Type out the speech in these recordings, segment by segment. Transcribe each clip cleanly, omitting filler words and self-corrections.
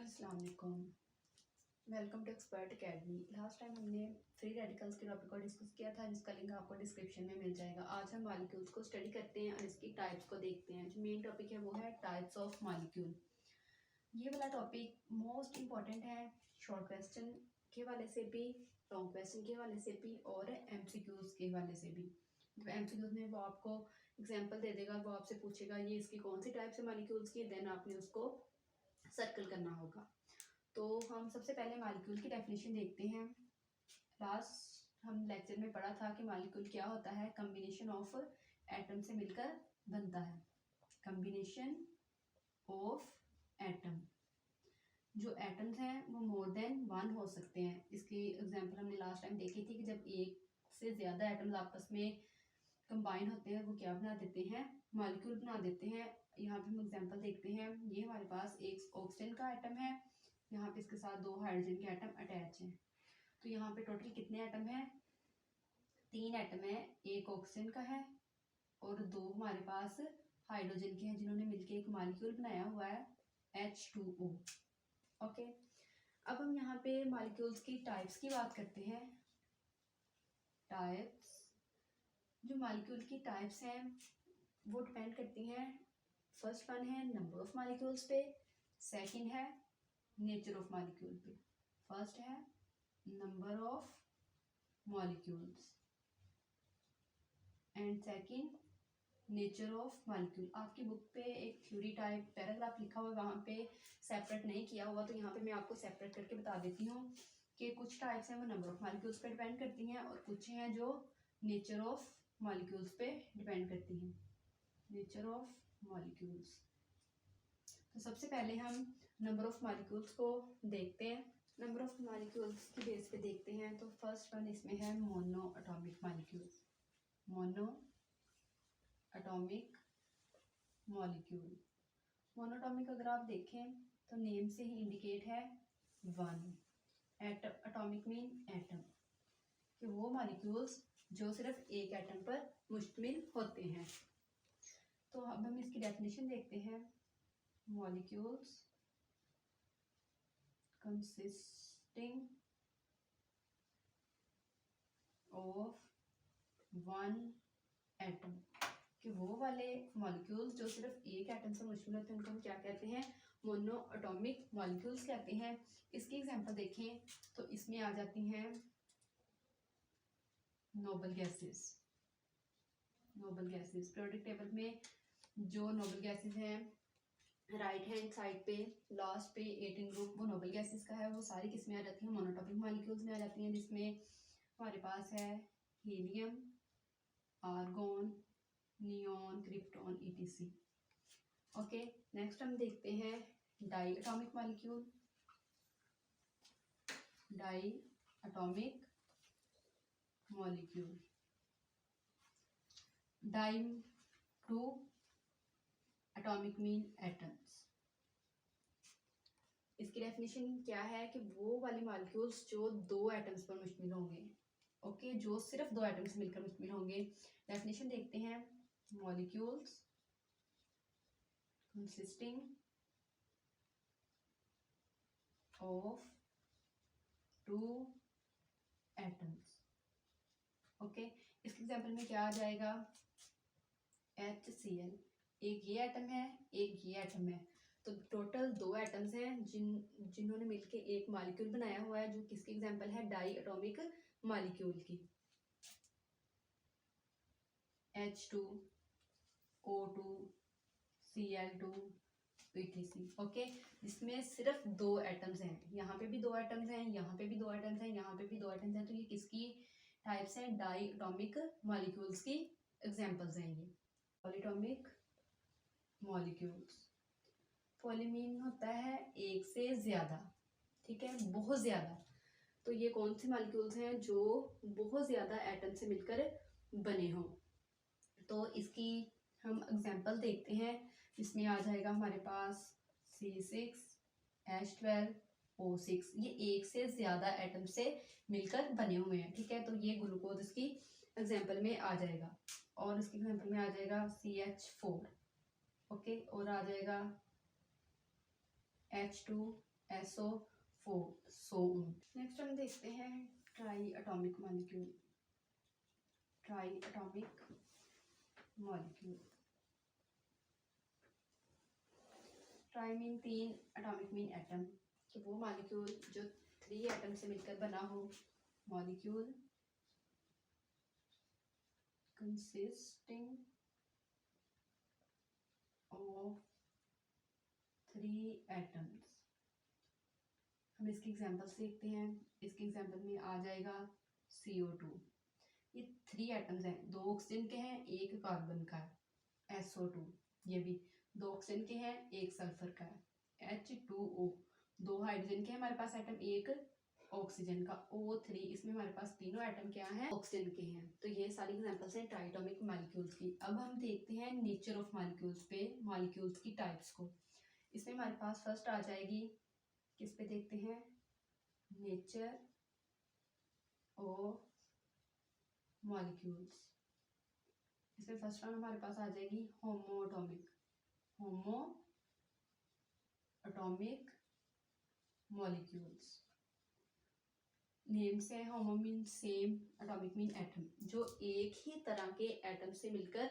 अस्सलाम वालेकुम। Welcome to Expert Academy. Last time हमने फ्री रेडिकल्स के टॉपिक को डिस्कस किया था, जिसका लिंक आपको डिस्क्रिप्शन में मिल जाएगा। आज हम मॉलिक्यूल्स को स्टडी करते हैं और इसकी टाइप्स को देखते हैं। जो मेन टॉपिक है वो है टाइप्स ऑफ मॉलिक्यूल। ये वाला टॉपिक मोस्ट इंपॉर्टेंट है, शॉर्ट क्वेश्चन के वाले से भी, लॉन्ग क्वेश्चन के वाले से भी और एमसीक्यूज के वाले से भी। तो एमसीक्यूज में वो आपको एग्जाम्पल दे देगा, वो आपसे पूछेगा ये इसकी कौन सी टाइप्स है मॉलिक्यूल्स की, देन आपने उसको सर्कल करना होगा। तो हम सबसे पहले मॉलिक्यूल की डेफिनेशन देखते हैं। लास्ट हम लेक्चर में पढ़ा था कि मॉलिक्यूल क्या होता है, कॉम्बिनेशन ऑफ एटम से मिलकर बनता है। कॉम्बिनेशन ऑफ एटम, जो एटम्स हैं वो मोर देन वन हो सकते हैं। इसकी एग्जांपल हमने लास्ट टाइम देखी थी कि जब एक से ज़्यादा एटम्स आपस में कंबाइन होते हैं वो क्या बना देते हैं, मॉलिक्यूल बना देते हैं। यहाँ पे हम एग्जांपल देखते हैं। ये हमारे पास एक ऑक्सीजन का एटम है, यहाँ पे इसके साथ दो हाइड्रोजन के एटम अटैच हैं। तो यहाँ पे टोटल कितने एटम हैं, 3 एटम है। एक ऑक्सीजन का है और 2 हमारे पास हाइड्रोजन के हैं, जिन्होंने मिलकर एक मॉलिक्यूल बनाया हुआ है H2O। ओके, अब हम यहाँ पे मॉलिक्यूल्स की टाइप्स की बात करते हैं। टाइप्स, जो मॉलिक्यूल की टाइप्स हैं वो डिपेंड करती हैं। फर्स्ट वन है नंबर ऑफ मॉलिक्यूल्स पे, सेकंड है नेचर ऑफ मॉलिक्यूल पे। फर्स्ट है number of molecules and second nature of molecule. आपकी बुक पे एक थ्योरी टाइप पैराग्राफ लिखा हुआ है, वहाँ पे सेपरेट नहीं किया हुआ, तो यहाँ पे मैं आपको सेपरेट करके बता देती हूँ कि कुछ टाइप्स हैं वो नंबर ऑफ मॉलिक्यूल्स पे डिपेंड करती हैं और कुछ हैं जो नेचर ऑफ मॉलिक्यूल्स पे डिपेंड करती हैं। Nature of molecules. तो सबसे पहले हम नंबर ऑफ मॉलिक्यूल्स को देखते हैं। नंबर ऑफ मॉलिक्यूल्स की बेस पे देखते हैं। तो फर्स्ट वन इसमें है mono atomic molecule. Mono atomic molecule. Monoatomic अगर आप देखें तो नेम से ही इंडिकेट है वन। एटॉमिक मीन एटम, कि वो मॉलिक्यूल्स जो सिर्फ एक एटम पर मुश्तमिल होते हैं। तो अब हम इसकी डेफिनेशन देखते हैं। Molecules consisting of one atom, कि वो वाले मॉलिक्यूल्स जो सिर्फ एक एटम से मुश्तमिल होते हैं उनको हम क्या कहते हैं, मोनो एटॉमिक मॉलिक्यूल्स कहते हैं। इसकी एग्जांपल देखें तो इसमें आ जाती हैं noble gases. Noble gases periodic table में जो नोबल गैसेस हैं राइट हैंड साइड पे लास्ट पे 18 ग्रुप वो नोबल गैसेस का है। वो सारी किस में आ जाती हैं, मोनोटॉपिक मॉलिक्यूल्स में आ जाती हैं, जिसमें हमारे पास है helium, argon, neon, krypton, etc. Okay, next हम देखते हैं diatomic molecule. Diatomic molecule, di two atomic mean atoms. इसकी डेफिनेशन क्या है कि वो वाले मॉलिक्यूल्स जो दो एटम्स पर मुश्तमिल होंगे। ओके, जो सिर्फ दो एटम्स मिलकर मुश्तमिल होंगे। डेफिनेशन देखते हैं। Molecules consisting of two atoms. Okay, इसके एग्जांपल में क्या आ जाएगा, HCl। एक ये एटम है, एक ये एटम है, तो टोटल दो एटम्स हैं जिन्होंने मिलके एक मॉलिक्यूल बनाया हुआ है, जो किसकी एग्जांपल है, डाई एटॉमिक मॉलिक्यूल की। H2O2 Cl2 etc। ओके, जिसमें सिर्फ दो एटम्स हैं, यहाँ पे भी दो एटम्स हैं, यहाँ पे भी दो एटम्स हैं, यहाँ पे भी दो एटम्स हैं। तो ये किसकी टाइप्स हैं, डाई एटॉमिक मॉलिक्यूल्स की एग्जांपल्स हैं ये। पॉलीटॉमिक मॉलिक्यूल्स, पॉलीमीन होता है एक से ज्यादा, ठीक है, बहुत ज्यादा। तो ये कौन से मॉलिक्यूल्स हैं जो बहुत ज्यादा एटम से मिलकर बने हों। तो इसकी हम एग्जांपल देखते हैं। इसमें आ जाएगा हमारे पास C6H12O6। ये एक से ज्यादा एटम से मिलकर बने हुए हैं, ठीक है। तो ये ग्लूकोज इसकी एग्जांपल में आ जाएगा, और इसके एग्जांपल में आ जाएगा CH4। ओके, और आ जाएगा H2 SO4 सो नेक्स्ट हम देखते हैं try atomic molecule. Try atomic molecule, try mean 3, atomic mean atom, कि वो मॉलिक्यूल जो 3 एटम से मिलकर बना हो। Molecule consisting of 3 atoms. हम इसकी एग्जांपल्स देखते हैं। इसके एग्जांपल में आ जाएगा CO2। ये 3 एटम्स हैं, 2 ऑक्सीजन के हैं, 1 कार्बन का है। SO2 ये भी 2 ऑक्सीजन के हैं, 1 सल्फर का है। H2O 2 हाइड्रोजन के हैं हमारे पास एटम, 1 ऑक्सीजन का। O3 इसमें हमारे पास तीनों एटम क्या हैं, ऑक्सीजन के हैं। तो ये सारी एग्जांपल्स हैं ट्राइटोमिक मॉलिक्यूल्स की। अब हम देखते हैं नेचर ऑफ मॉलिक्यूल्स पे, मॉलिक्यूल्स की टाइप्स को। इसमें हमारे पास फर्स्ट आ जाएगी, किस पे देखते हैं, नेचर ऑफ मॉलिक्यूल्स। इसमें फर्स्ट वन हमारे पास आ जाएगी होमोएटॉमिक। होमो एटॉमिक मॉलिक्यूल्स, नेम से है, homo mean same, atomic mean atom, जो एक ही तरह के एटम से मिलकर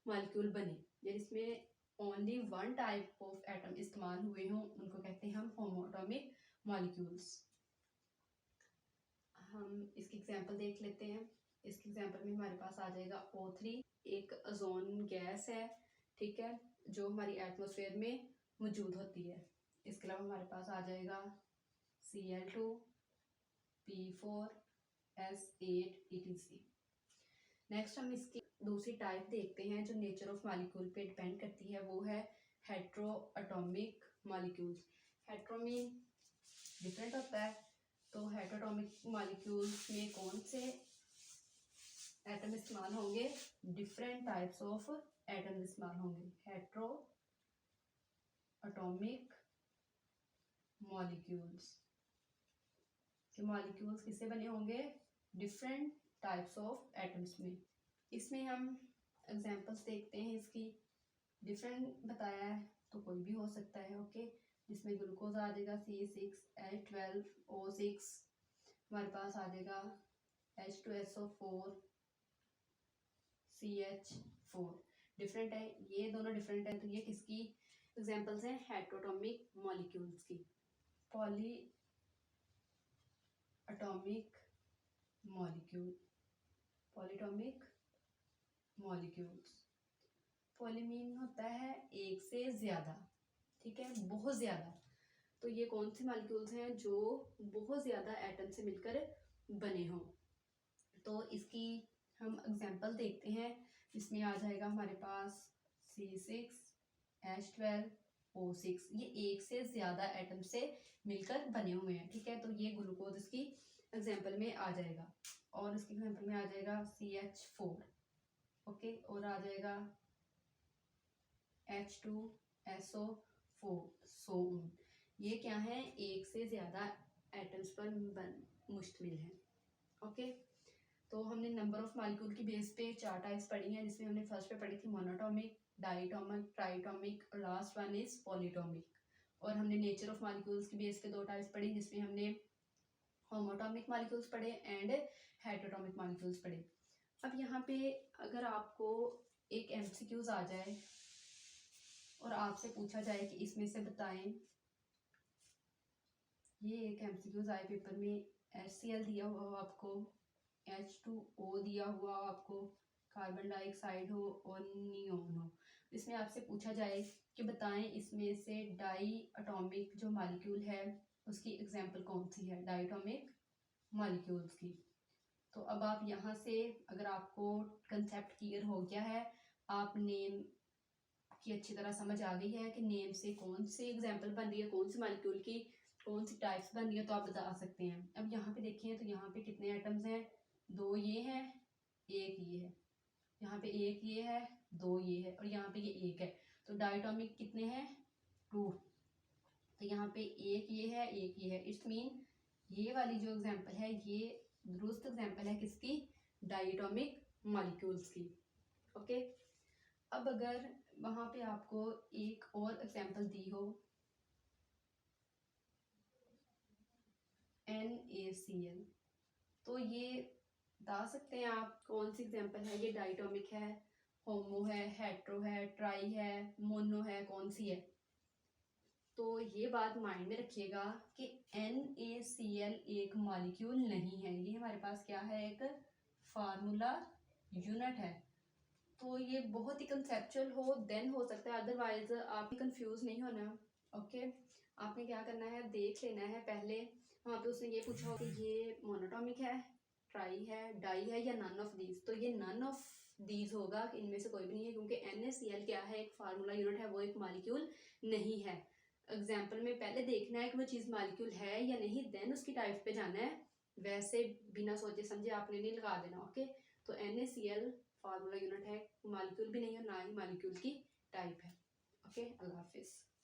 मॉलिक्यूल बने, जिसमें only one type of atom इस्तेमाल हुए हों, उनको कहते हैं हम होमो एटॉमिक मॉलिक्यूल्स। हम इसकी एग्जांपल देख लेते हैं। इसके एग्जांपल में हमारे पास आ जाएगा O3, एक ओजोन गैस है, ठीक है, जो हमारी एटमॉस्फेयर में मौजूद होती है। इसके अलावा हमारे पास आ जाएगा Cl2, P4, S8 etc। Next हम इसकी दूसरी टाइप देखते हैं जो नेचर ऑफ मॉलिक्यूल पे डिपेंड करती है, वो है hetero atomic molecules. Hetero mean different होता है, तो हेट्रोएटॉमिक मॉलिक्यूल्स में कौन से एटम इस्तेमाल होंगे, डिफरेंट टाइप्स ऑफ एटम इस्तेमाल होंगे। हेट्रो एटॉमिक मॉलिक्यूल्स के मॉलिक्यूल्स किससे बने होंगे, डिफरेंट टाइप्स ऑफ एटम्स में। इसमें हम एग्जांपल्स देखते हैं इसकी। डिफरेंट बताया है तो कोई भी हो सकता है, ओके। जिसमें ग्लूकोज आ जाएगा C6H12O6, हमारे पास आ जाएगा H2SO4 CH4। डिफरेंट है, ये दोनों डिफरेंट है, तो ये किसकी एग्जांपल्स हैं, हेट्रोएटॉमिक मॉलिक्यूल्स की। Poly atomic molecule, polyatomic molecules. Poly mean होता है एक से ज्यादा, ठीक है, बहुत ज्यादा। तो ये कौन से मॉलिक्यूल्स हैं जो बहुत ज्यादा एटम से मिलकर बने हों। तो इसकी हम एग्जांपल देखते हैं। इसमें आ जाएगा हमारे पास C6H12O6, ये एक से ज्यादा एटम से मिलकर बने हुए हैं, ठीक है। तो ये ग्लूकोज इसकी एग्जांपल में आ जाएगा, और इसके एग्जांपल में आ जाएगा CH4, ओके, और आ जाएगा H2SO4 सो ये क्या है, एक से ज्यादा एटम्स पर मुश्तमिल है, ओके। तो हमने नंबर ऑफ मॉलिक्यूल की बेस पे 4 टाइप्स पढ़ी हैं, जिसमें हमने फर्स्ट पे पढ़ी थी मोनोटॉमिक, डाइटोमिक, ट्राइटोमिक, और लास्ट वन इज पॉलीटोमिक। और हमने नेचर ऑफ मॉलिक्यूल्स की बेस पे 2 टाइप्स पढ़ी, जिसमें हमने होमोटॉमिक मॉलिक्यूल्स पढ़े एंड हेटेरोटॉमिक मॉलिक्यूल्स पढ़े। अब यहाँ पे अगर आपको एक MCQs आ जाए और आपसे पूछा जाए कि इसमें से बताएं, ये एक MCQs आए पेपर में, HCl दिया हुआ हो आपको, H2O दिया हुआ हो आपको, कार्बन डाइऑक्साइड हो और नियोन हो। इसमें आपसे पूछा जाए कि बताएं इसमें से डाई एटॉमिक जो मॉलिक्यूल है उसकी एग्जांपल कौन सी है, डाइटोमिक मॉलिक्यूल्स की। तो अब आप यहाँ से अगर आपको कंसेप्ट क्लियर हो गया है, आप नेम की अच्छी तरह समझ आ गई है कि नेम से कौन सी एग्जांपल बन रही है, कौन सी मॉलिक्यूल की कौन सी टाइप्स बन रही है, तो आप बता सकते हैं। अब यहाँ पे देखें तो यहाँ पे कितने एटम्स हैं, 2 ये हैं, 1 ये है, यहाँ पे 1 ये है, 2 ये है, और यहाँ पे ये 1 है। तो डाइटोमिक कितने हैं, 2। तो यहाँ पे 1 ये है, 1 ये है। इट्स मीन ये वाली जो एग्जांपल है ये दुरुस्त एग्जांपल है किसकी, डाइटोमिक मॉलिक्यूल्स की, ओके। अब अगर वहाँ पे आपको एक और एग्जांपल दी हो NaCl। तो ये बता सकते हैं आप कौन सी एग्जांपल है? ये डाइटोमिक है, होमो है, हेट्रो है, ट्राई है, मोनो है, कौन सी है? तो ये बात माइंड में रखिएगा कि NaCl एक मॉलिक्यूल नहीं है, ये हमारे पास क्या है? एक फार्मूला यूनिट है। तो ये बहुत ही कंसेप्चुअल हो देन हो सकता है, अदरवाइज आप कंफ्यूज नहीं होना। ओके, आपने क्या करना है, देख लेना है पहले। वहाँ पे उसने ये पूछा कि ये मोनोटॉमिक है, ट्राई है, डाई है या नन ऑफ दीज। तो ये नन ऑफ दीज होगा कि इनमें से कोई भी नहीं है, क्योंकि NaCl क्या है? एक फार्मूला यूनिट है, वो एक मॉलिक्यूल नहीं है। एग्जाम्पल में पहले देखना है कि वो चीज़ मॉलिक्यूल है या नहीं, देन उसकी टाइप पे जाना है। वैसे बिना सोचे समझे आपने नहीं लगा देना। ओके, तो NaCl फार्मूला यूनिट है, मॉलिक्यूल भी नहीं है, ना ही मॉलिक्यूल की टाइप है। ओके, अल्लाह हाफिज़।